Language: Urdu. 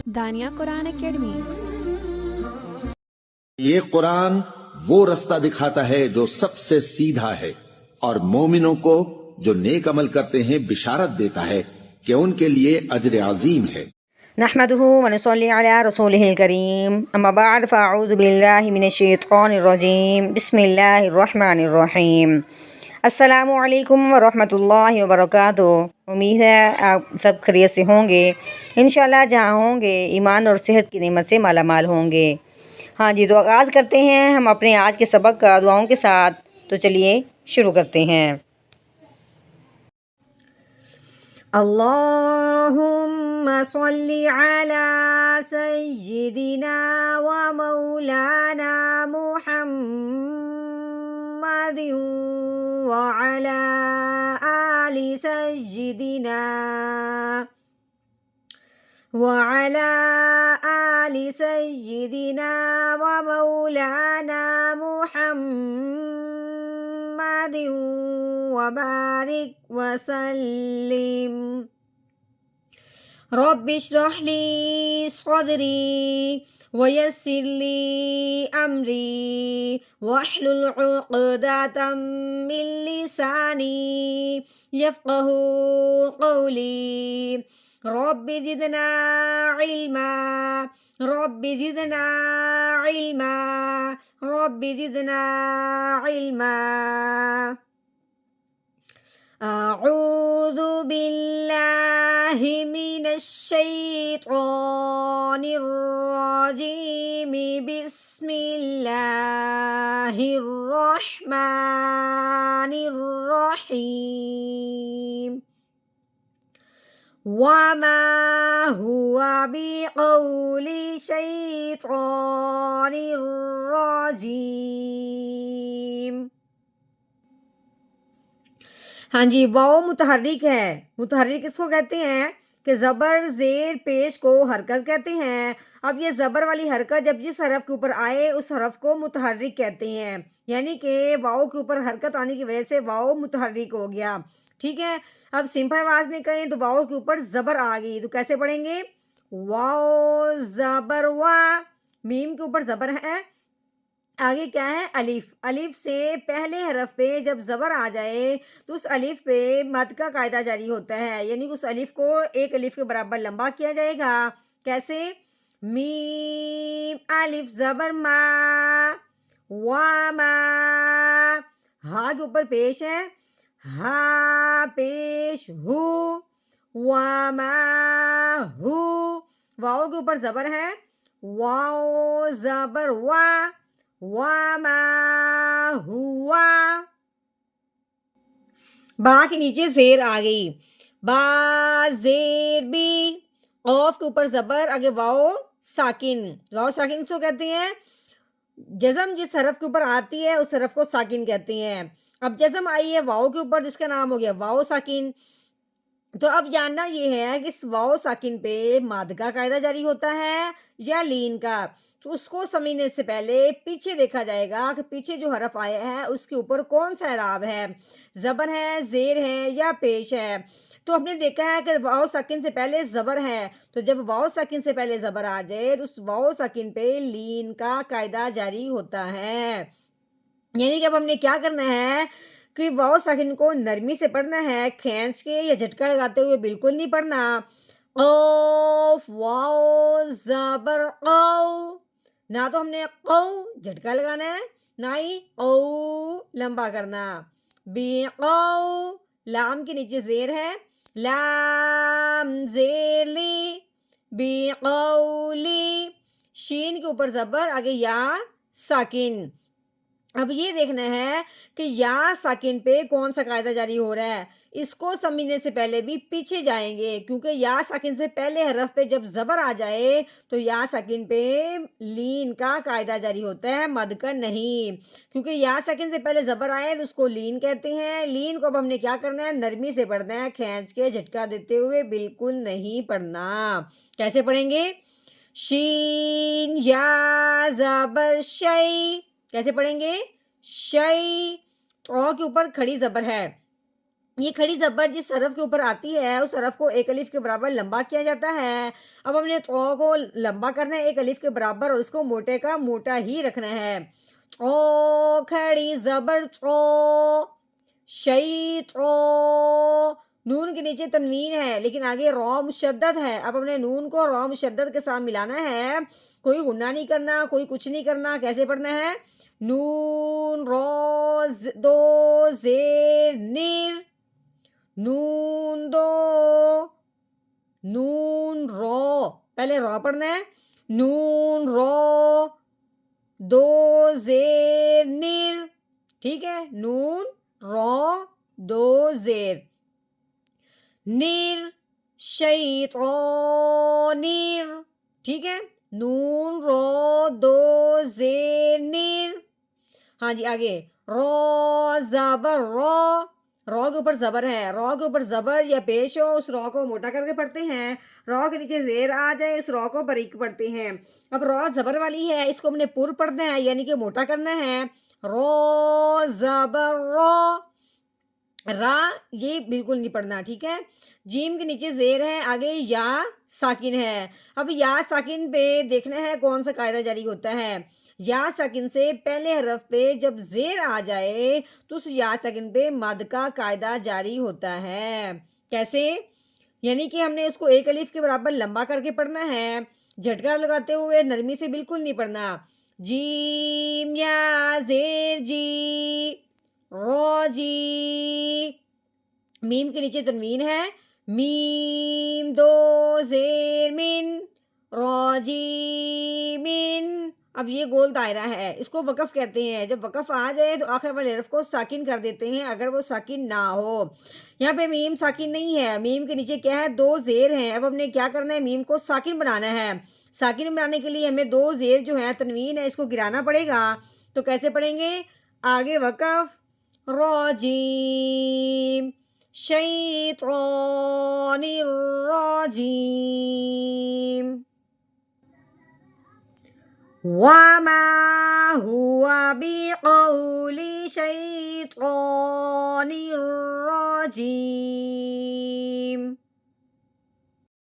دانیہ قرآن اکیڈمی۔ یہ قرآن وہ رستہ دکھاتا ہے جو سب سے سیدھا ہے، اور مومنوں کو جو نیک عمل کرتے ہیں بشارت دیتا ہے کہ ان کے لیے اجر عظیم ہے۔ نحمده ونصلي على رسوله الكريم اما بعد فاعوذ بالله من الشیطان الرجیم بسم اللہ الرحمن الرحیم۔ السلام علیکم ورحمۃ اللہ وبرکاتہ۔ امید ہے آپ سب خیریت سے ہوں گے، انشاءاللہ جہاں ہوں گے ایمان اور صحت کی نعمت سے مالا مال ہوں گے۔ ہاں جی، تو آغاز کرتے ہیں ہم اپنے آج کے سبق کا دعاؤں کے ساتھ۔ تو چلیے شروع کرتے ہیں۔ اللہم صلی علی سیدنا و مولانا محمد وعلی آل سیدنا و مولانا محمد وبارک وسلم۔ رب اشرح لی صدری ویسر لی امری واحلل عقدۃ من لسانی یفقہوا قولی۔ رب زدنا علما رب زدنا علما رب زدنا علما۔ اعوذ باللہ من الشیطان الرجیم بسم اللہ الرحمن الرحیم۔ وما هو بقول شیطان الرجیم۔ ہاں جی، واو متحرک ہے۔ متحرک اس کو کہتے ہیں کہ زبر زیر پیش کو حرکت کہتے ہیں۔ اب یہ زبر والی حرکت جب جس حرف کے اوپر آئے اس حرف کو متحرک کہتے ہیں، یعنی کہ واو کے اوپر حرکت آنے کی وجہ سے واو متحرک ہو گیا۔ ٹھیک ہے، اب سمپل آواز میں کہیں تو واو کے اوپر زبر آ گئی تو کیسے پڑھیں گے؟ واو زبر وا، میم کے اوپر زبر ہے، آگے کیا ہے؟ الف۔ الف سے پہلے حرف پہ جب زبر آ جائے تو اس الف پہ مد کا قاعدہ جاری ہوتا ہے، یعنی اس الف کو ایک الف کے برابر لمبا کیا جائے گا۔ کیسے؟ میم الف زبر ما، واما، ہا کے اوپر پیش ہے، ہا پیش ہو، واما ہو، واؤ کے اوپر زبر ہے، واؤ زبر وا، وما ہوا۔ با کے نیچے زیر آ گئی، با زیر بی، قاف کے اوپر زبر، آگے واؤ ساکن۔ واؤ ساکن کو کہتے ہیں جزم جس حرف کے اوپر آتی ہے اس حرف کو ساکن کہتے ہیں۔ اب جزم آئی ہے واؤ کے اوپر جس کا نام ہو گیا واؤ ساکن۔ تو اب جاننا یہ ہے کہ اس واؤ ساکن پہ ماد کا قاعدہ جاری ہوتا ہے یا لین کا۔ تو اس کو سمجھنے سے پہلے پیچھے دیکھا جائے گا کہ پیچھے جو حرف آیا ہے اس کے اوپر کون سا اعراب ہے، زبر ہے، زیر ہے یا پیش ہے۔ تو ہم نے دیکھا ہے کہ واؤ ساکن سے پہلے زبر ہے، تو جب واؤ ساکن سے پہلے زبر آ جائے تو اس واؤ ساکن پہ لین کا قاعدہ جاری ہوتا ہے، یعنی کہ اب ہم نے کیا کرنا ہے کہ واؤ ساکن کو نرمی سے پڑھنا ہے، کھینچ کے یا جھٹکا لگاتے ہوئے بالکل نہیں پڑھنا۔ قوف واؤ زبر قو، نہ تو ہم نے قو جھٹکا لگانا ہے نہ ہی قو لمبا کرنا۔ بی قو، لام کے نیچے زیر ہے، لام زیر لی، بی قولی، شین کے اوپر زبر، آگے یا ساکن۔ اب یہ دیکھنا ہے کہ یا ساکن پہ کون سا قاعدہ جاری ہو رہا ہے، اس کو سمجھنے سے پہلے بھی پیچھے جائیں گے، کیونکہ یا ساکن سے پہلے حرف پہ جب زبر آ جائے تو یا ساکن پہ لین کا قاعدہ جاری ہوتا ہے، مد کا نہیں، کیونکہ یا ساکن سے پہلے زبر آئے تو اس کو لین کہتے ہیں۔ لین کو اب ہم نے کیا کرنا ہے؟ نرمی سے پڑھنا ہے، کھینچ کے جھٹکا دیتے ہوئے بالکل نہیں پڑھنا۔ کیسے پڑھیں گے؟ شین یا زبر شی، کیسے پڑھیں گے؟ شی، او کے اوپر کھڑی زبر ہے، یہ کھڑی زبر جس حرف کے اوپر آتی ہے اس حرف کو ایک الف کے برابر لمبا کیا جاتا ہے. اب ہم نے تو کو لمبا کرنا ہے ایک الف کے برابر اور اس کو موٹے کا موٹا ہی رکھنا ہے. او کھڑی زبر او، شئی او، نون کے نیچے تنوین ہے لیکن آگے رو مشدد ہے. اب ہم نے نون کو رو مشدد کے ساتھ ملانا ہے، کوئی غنہ نہیں کرنا، کوئی کچھ نہیں کرنا. کیسے پڑھنا ہے؟ نون رو دو زیر نیر، نون دو، نون رو، پہلے رو پڑھنا ہے، نون رو دو زیر نیر، ٹھیک ہے، نون رو دو زیر نیر، شیطانیر، ٹھیک ہے، نون رو دو زیر نیر. ہاں جی آگے رو زبر رو، رو کے اوپر زبر ہے، رو کے اوپر زبر یا پیش ہو اس رو کو موٹا کر کے پڑھتے ہیں، رو کے نیچے زیر آ جائے اس رو کو باریک پڑھتے ہیں. اب رو زبر والی ہے اس کو ہم نے پر پڑھنا ہے یعنی کہ موٹا کرنا ہے. رو زبر رو، را یہ بالکل نہیں پڑھنا، ٹھیک ہے. جیم کے نیچے زیر ہے، آگے یا ساکن ہے. اب یا ساکن پہ دیکھنا ہے کون سا قاعدہ جاری ہوتا ہے. یا ساکن سے پہلے حرف پہ جب زیر آ جائے تو اس یا ساکن پہ مد کا قاعدہ جاری ہوتا ہے. کیسے؟ یعنی کہ ہم نے اس کو ایک الف کے برابر لمبا کر کے پڑھنا ہے، جھٹکا لگاتے ہوئے نرمی سے بالکل نہیں پڑھنا. جیم یا زیر جی، رو جی، میم کے نیچے تنوین ہے، میم دو زیر من، رو جی من. اب یہ گول دائرہ ہے، اس کو وقف کہتے ہیں. جب وقف آ جائے تو آخر والے حرف کو ساکن کر دیتے ہیں اگر وہ ساکن نہ ہو. یہاں پہ میم ساکن نہیں ہے، میم کے نیچے کیا ہے؟ دو زیر ہیں. اب ہم نے کیا کرنا ہے؟ میم کو ساکن بنانا ہے. ساکن بنانے کے لیے ہمیں دو زیر جو ہے تنوین ہے اس کو گرانا پڑے گا. تو کیسے پڑھیں گے؟ آگے وقف، راجیم، شیطان الرجیم. وما هو بقول شیطان الرجیم.